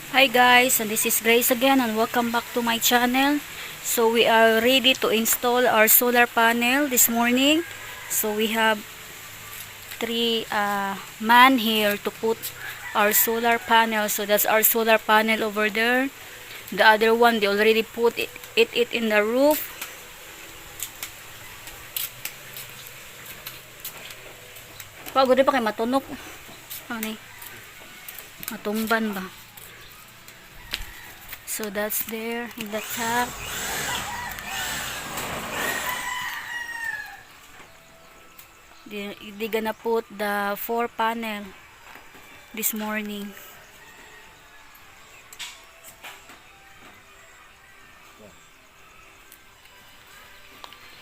Hi guys, and this is Grace again and welcome back to my channel. So we are ready to install our solar panel this morning. So we have three man here to put our solar panel. So that's our solar panel over there. The other one, they already put it in the roof. Pagod pa kay matunok. Ano ni? Matumban ba? So that's there in the top. They gonna put the 4 panel this morning.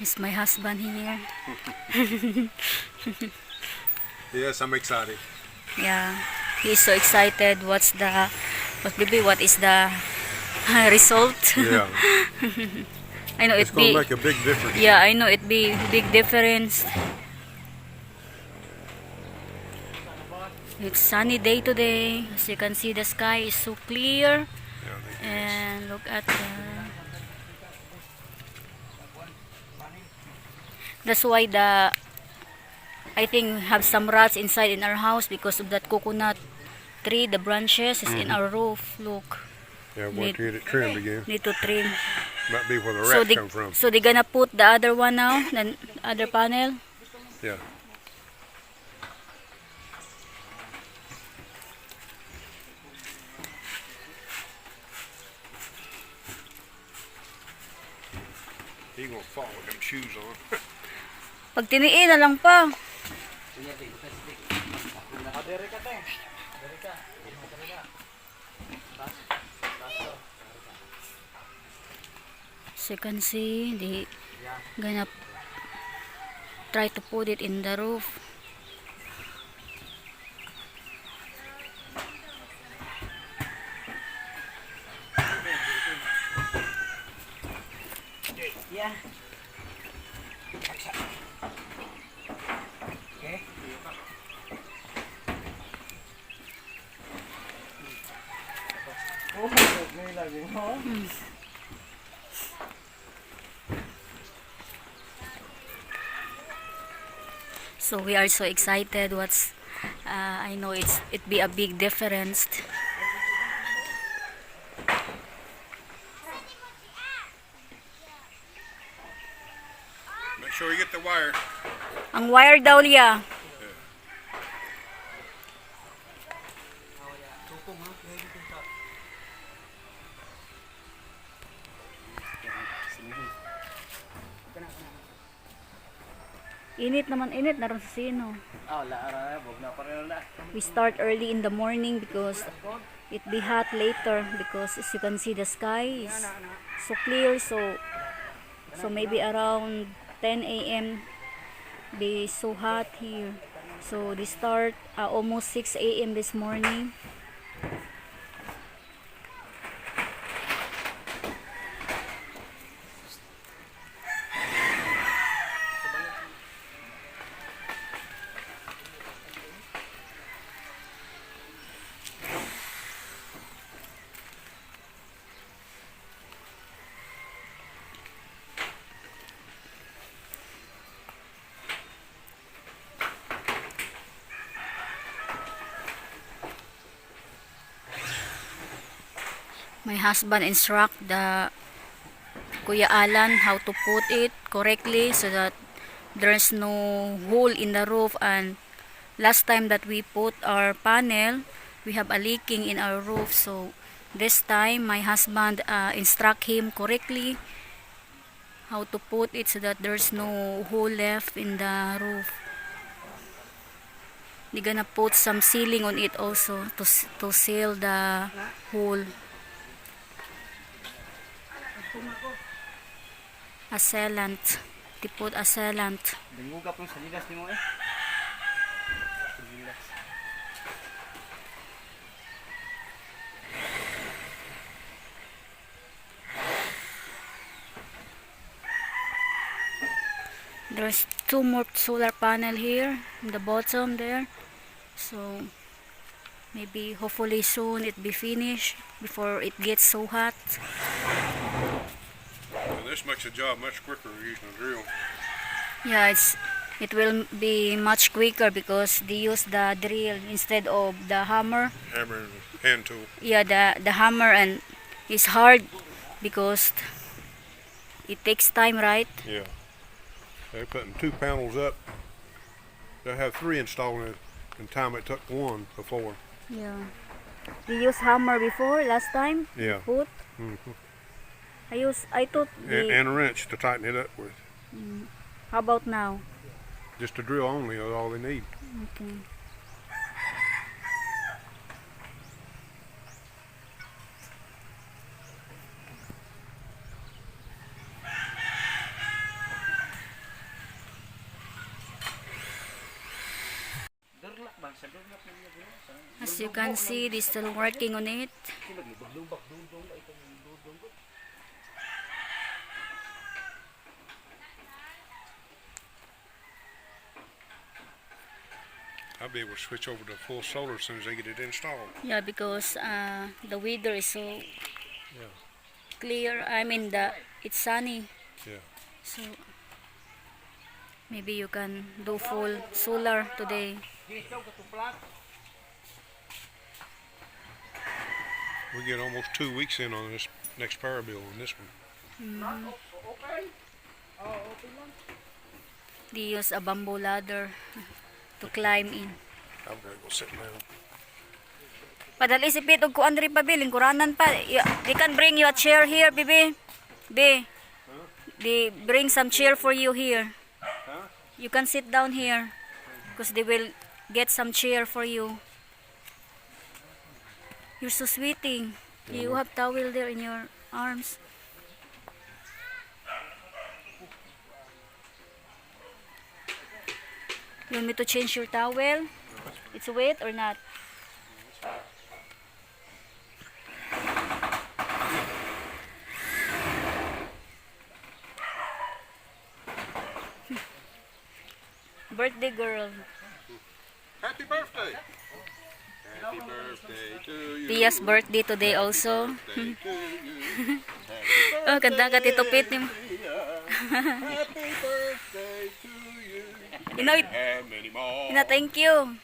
Is my husband here? Yes, I'm excited. Yeah, he's so excited. What is the result? Yeah, I know it's it gonna be. make a big difference. Yeah, I know it be big difference. It's sunny day today. As you can see, the sky is so clear. Yeah, And look at the. That's why I think have some rats inside in our house because of that coconut tree. The branches is in our roof. Look, yeah, want to get it trimmed again. need to trim. Might be where the So rats come from. so they're gonna put the other one now, the other panel. Yeah. He gonna fall with them shoes on. Pag tiniin na lang pa. So you can see, they gonna try to put it in the roof. Yeah. Okay. Oh, may lagi mo. So we are so excited. I know it be a big difference. Make sure you get the wire. Ang wire daw liya. Init naman, init na rin sa sino. Oh, laara, bog na pareho na. We start early in the morning because it be hot later because as you can see the sky is so clear, so maybe around 10 a.m. be so hot here. So they start almost 6 a.m. this morning. My husband instruct the Kuya Alan how to put it correctly so that there's no hole in the roof. And last time that we put our panel, we have a leaking in our roof. So this time my husband instruct him correctly how to put it so that there's no hole left in the roof. They're gonna put some sealing on it also to seal the hole. A sealant. They put a sealant. Dingugap yung salidas ni mo eh. Salidas. There's 2 more solar panel here in the bottom there. So Maybe hopefully soon it be finished before it gets so hot. And this makes the job much quicker using a drill. Yeah, it will be much quicker because they use the drill instead of the hammer. Hammer and hand tool. Yeah, the hammer and it's hard because it takes time, right? Yeah. They're putting 2 panels up. They'll have 3 installed in time it took 1 before. Yeah. We used hammer before last time. Yeah. Put. Mhm. I thought And a wrench to tighten it up with. how about now? Just a drill only is all they need. Okay. Durlak ba? Sa durlak na niya bro. As you can see, they're still working on it. I'll be able to switch over to full solar as soon as they get it installed. Yeah, because the weather is so Yeah. clear. I mean, it's sunny. Yeah. So maybe you can do full solar today. We get almost 2 weeks in on this next power bill on this one. They use a bamboo ladder to climb in. I'm gonna go sit down. Padali si Pete og kuan diri pa biling kuranan pa. They can bring you a chair here, bibi. Be. They bring some chair for you here. Huh? You can sit down here because they will get some chair for you. You're so sweating. You have towel there in your arms. You want me to change your towel? It's wet or not? Birthday girl. Happy birthday! Happy birthday to you. Tia's birthday today also. Birthday to you. Oh, ganda ka Tito Pete ni mo. Happy birthday to you. Inoy, And many more. thank you.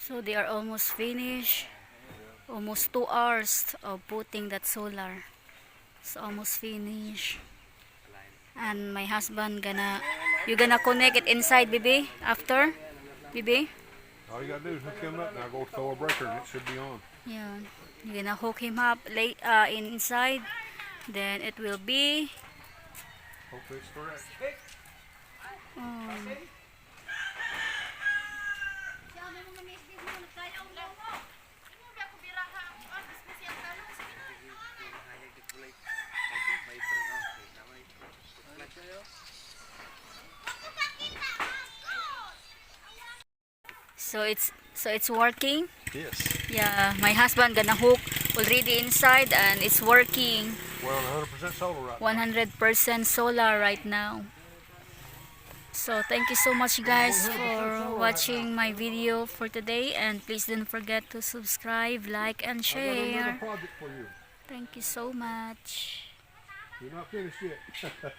So they are almost finished. Almost 2 hours of putting that solar. It's almost finished. And my husband you gonna connect it inside, baby, after? Baby? All you gotta do is hook him up now, go throw a breaker and it should be on. Yeah. You're gonna hook him up inside. Then it will be Hopefully it's correct. um, so it's working. Yes. Yeah, my husband gonna hook already inside and it's working. We're on 100% solar right now. 100% solar right now. So thank you so much guys for watching my video for today, and please don't forget to subscribe, like and I got share. another project for you. Thank you so much. You're not finished yet.